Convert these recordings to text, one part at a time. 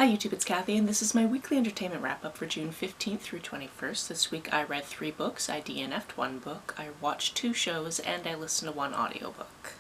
Hi YouTube, it's Kathy, and this is my weekly entertainment wrap-up for June 15th through 21st. This week I read 3 books, I DNF'd 1 book, I watched 2 shows, and I listened to 1 audiobook.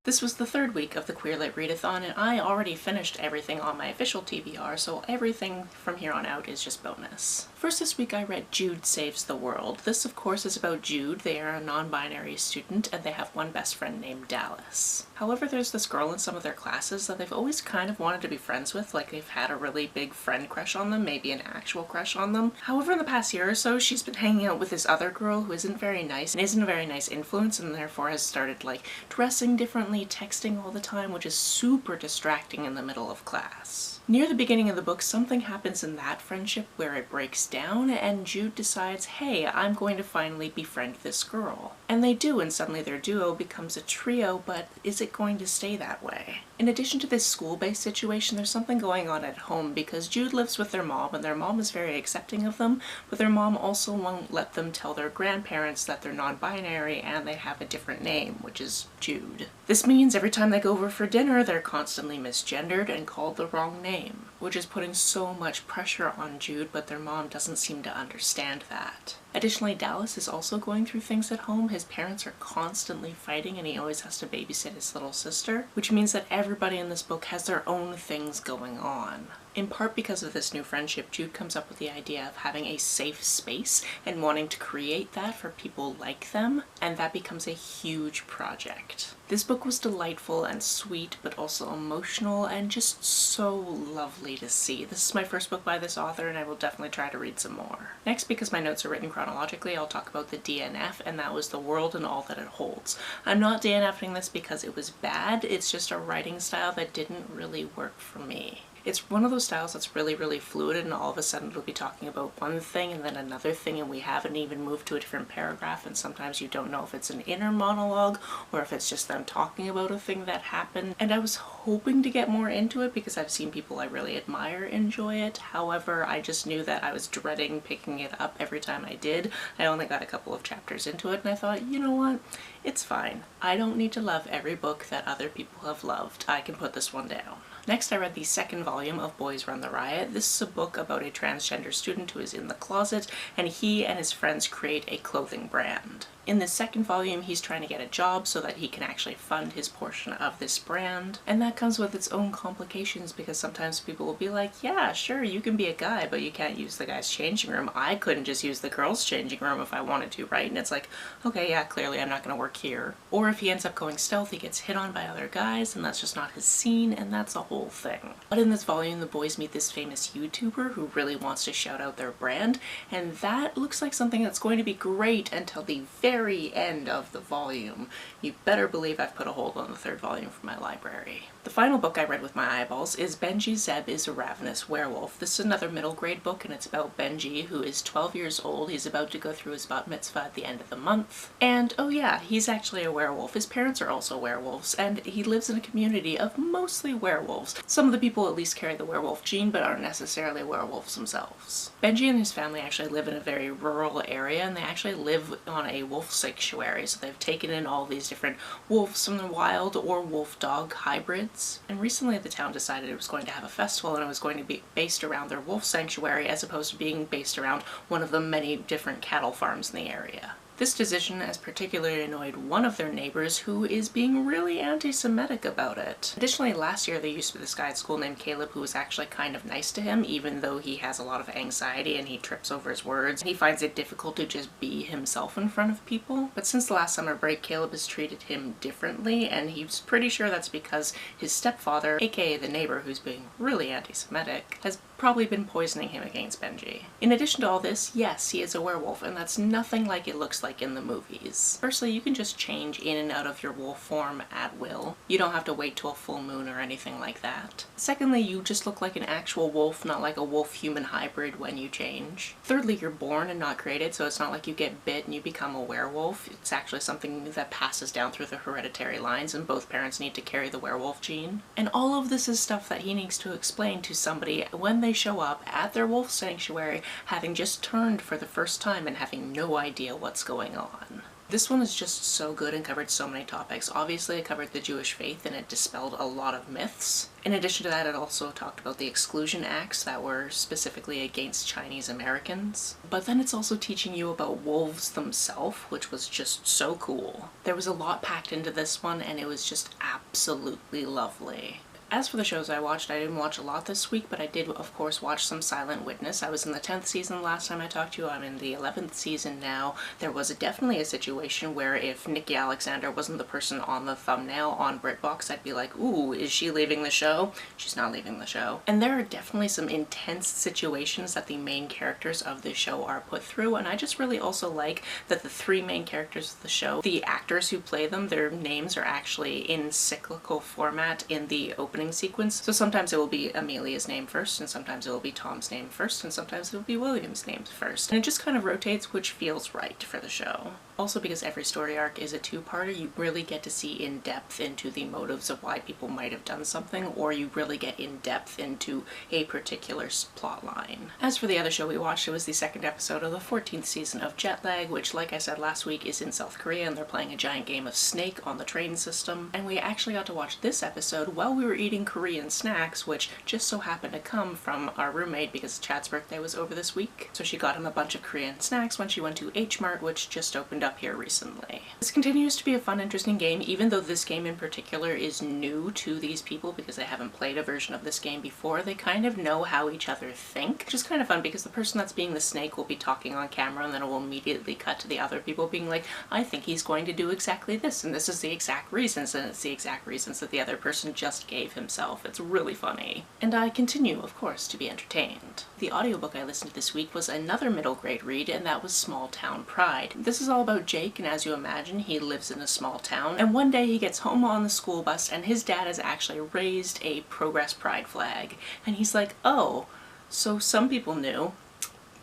This was the 3rd week of the Queer Lit Readathon, and I already finished everything on my official TBR, so everything from here on out is just bonus. First this week I read Jude Saves the World. This of course is about Jude. They are a non-binary student and they have one best friend named Dallas. However, there's this girl in some of their classes that they've always kind of wanted to be friends with, like they've had a really big friend crush on them, maybe an actual crush on them. However, in the past year or so, she's been hanging out with this other girl who isn't very nice and isn't a very nice influence, and therefore has started like dressing differently, texting all the time, which is super distracting in the middle of class. Near the beginning of the book, something happens in that friendship where it breaks down, and Jude decides, hey, I'm going to finally befriend this girl. And they do, and suddenly their duo becomes a trio, but is it going to stay that way? In addition to this school-based situation, there's something going on at home because Jude lives with their mom, and their mom is very accepting of them, but their mom also won't let them tell their grandparents that they're non-binary and they have a different name, which is Jude. This means every time they go over for dinner, they're constantly misgendered and called the wrong name, which is putting so much pressure on Jude, but their mom doesn't seem to understand that. Additionally, Dallas is also going through things at home. His parents are constantly fighting and he always has to babysit his little sister, which means that everybody in this book has their own things going on. In part because of this new friendship, Jude comes up with the idea of having a safe space and wanting to create that for people like them, and that becomes a huge project. This book was delightful and sweet, but also emotional and just so lovely to see. This is my first book by this author, and I will definitely try to read some more. Next, because my notes are written chronologically, I'll talk about the DNF, and that was The World and All That It Holds. I'm not DNFing this because it was bad, it's just a writing style that didn't really work for me. It's one of those styles that's really fluid, and all of a sudden it'll be talking about one thing and then another thing, and we haven't even moved to a different paragraph, and sometimes you don't know if it's an inner monologue or if it's just them talking about a thing that happened. And I was hoping to get more into it because I've seen people I really admire enjoy it. However, I just knew that I was dreading picking it up every time I did. I only got a couple of chapters into it and I thought, you know what? It's fine. I don't need to love every book that other people have loved. I can put this one down. Next, I read the 2nd volume of Boys Run the Riot. This is a book about a transgender student who is in the closet, and he and his friends create a clothing brand. In this 2nd volume, he's trying to get a job so that he can actually fund his portion of this brand, and that comes with its own complications because sometimes people will be like, yeah, sure, you can be a guy, but you can't use the guy's changing room. I couldn't just use the girl's changing room if I wanted to, right? And it's like, okay, yeah, clearly I'm not going to work here. Or if he ends up going stealth, he gets hit on by other guys, and that's just not his scene, and that's a whole thing. But in this volume, the boys meet this famous YouTuber who really wants to shout out their brand, and that looks like something that's going to be great until the very end of the volume. You better believe I've put a hold on the 3rd volume for my library. The final book I read with my eyeballs is Benji Zeb is a Ravenous Werewolf. This is another middle grade book, and it's about Benji, who is 12 years old. He's about to go through his bat mitzvah at the end of the month. And oh yeah, he's actually a werewolf. His parents are also werewolves, and he lives in a community of mostly werewolves. Some of the people at least carry the werewolf gene, but aren't necessarily werewolves themselves. Benji and his family actually live in a very rural area, and they actually live on a wolf sanctuary, so they've taken in all these different wolves from the wild or wolf-dog hybrids. And recently the town decided it was going to have a festival, and it was going to be based around their wolf sanctuary as opposed to being based around one of the many different cattle farms in the area. This decision has particularly annoyed one of their neighbors, who is being really anti-Semitic about it. Additionally, last year there used to be this guy at school named Caleb who was actually kind of nice to him, even though he has a lot of anxiety and he trips over his words. He finds it difficult to just be himself in front of people. But since the last summer break, Caleb has treated him differently, and he's pretty sure that's because his stepfather, aka the neighbor who's being really anti-Semitic, has probably been poisoning him against Benji. In addition to all this, yes, he is a werewolf, and that's nothing like it looks like in the movies. Firstly, you can just change in and out of your wolf form at will. You don't have to wait till a full moon or anything like that. Secondly, you just look like an actual wolf, not like a wolf-human hybrid when you change. Thirdly, you're born and not created, so it's not like you get bit and you become a werewolf. It's actually something that passes down through the hereditary lines, and both parents need to carry the werewolf gene. And all of this is stuff that he needs to explain to somebody when they show up at their wolf sanctuary, having just turned for the first time and having no idea what's going on. This one is just so good and covered so many topics. Obviously it covered the Jewish faith and it dispelled a lot of myths. In addition to that, it also talked about the exclusion acts that were specifically against Chinese Americans. But then it's also teaching you about wolves themselves, which was just so cool. There was a lot packed into this one and it was just absolutely lovely. As for the shows I watched, I didn't watch a lot this week, but I did of course watch some Silent Witness. I was in the 10th season last time I talked to you. I'm in the 11th season now. There was definitely a situation where if Nikki Aleksandar wasn't the person on the thumbnail on BritBox, I'd be like, ooh, is she leaving the show? She's not leaving the show. And there are definitely some intense situations that the main characters of the show are put through, and I just really also like that the three main characters of the show, the actors who play them, their names are actually in cyclical format in the opening sequence. So sometimes it will be Amelia's name first, and sometimes it will be Tom's name first, and sometimes it will be William's name first. And it just kind of rotates, which feels right for the show. Also, because every story arc is a two-parter, you really get to see in depth into the motives of why people might have done something, or you really get in depth into a particular plot line. As for the other show we watched, it was the second episode of the 14th season of Jetlag, which, like I said last week, is in South Korea, and they're playing a giant game of Snake on the train system. And we actually got to watch this episode while we were eating Korean snacks, which just so happened to come from our roommate because Chad's birthday was over this week. So she got him a bunch of Korean snacks when she went to H Mart, which just opened up here recently. This continues to be a fun, interesting game, even though this game in particular is new to these people because they haven't played a version of this game before. They kind of know how each other think, which is kind of fun because the person that's being the snake will be talking on camera and then it will immediately cut to the other people being like, I think he's going to do exactly this, and this is the exact reasons, and it's the exact reasons that the other person just gave himself. It's really funny. And I continue, of course, to be entertained. The audiobook I listened to this week was another middle grade read, and that was Small Town Pride. This is all about Jake, and as you imagine, he lives in a small town, and one day he gets home on the school bus and his dad has actually raised a Progress Pride flag. And he's like, oh, so some people knew,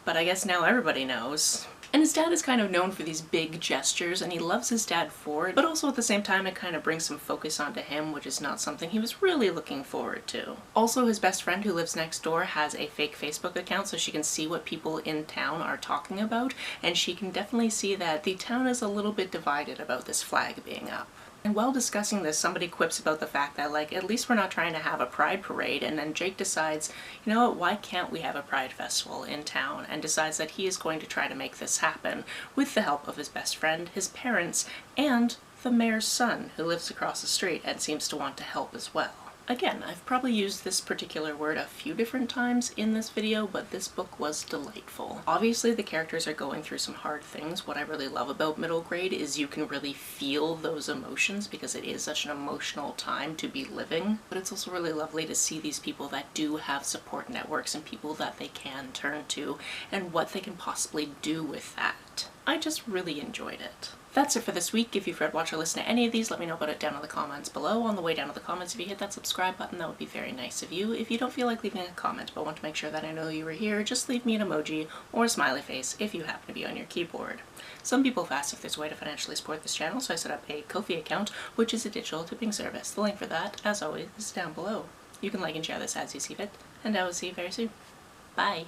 but I guess now everybody knows. And his dad is kind of known for these big gestures, and he loves his dad for it, but also at the same time it kind of brings some focus onto him, which is not something he was really looking forward to. Also, his best friend who lives next door has a fake Facebook account so she can see what people in town are talking about, and she can definitely see that the town is a little bit divided about this flag being up. And while discussing this, somebody quips about the fact that, like, at least we're not trying to have a pride parade, and then Jake decides, you know what, why can't we have a pride festival in town, and decides that he is going to try to make this happen with the help of his best friend, his parents, and the mayor's son, who lives across the street and seems to want to help as well. Again, I've probably used this particular word a few different times in this video, but this book was delightful. Obviously, the characters are going through some hard things. What I really love about middle grade is you can really feel those emotions because it is such an emotional time to be living. But it's also really lovely to see these people that do have support networks and people that they can turn to and what they can possibly do with that. I just really enjoyed it. That's it for this week. If you've read, watched, or listened to any of these, let me know about it down in the comments below. On the way down to the comments, if you hit that subscribe button, that would be very nice of you. If you don't feel like leaving a comment but want to make sure that I know you were here, just leave me an emoji or a smiley face if you happen to be on your keyboard. Some people have asked if there's a way to financially support this channel, so I set up a Ko-fi account, which is a digital tipping service. The link for that, as always, is down below. You can like and share this as you see fit, and I will see you very soon. Bye!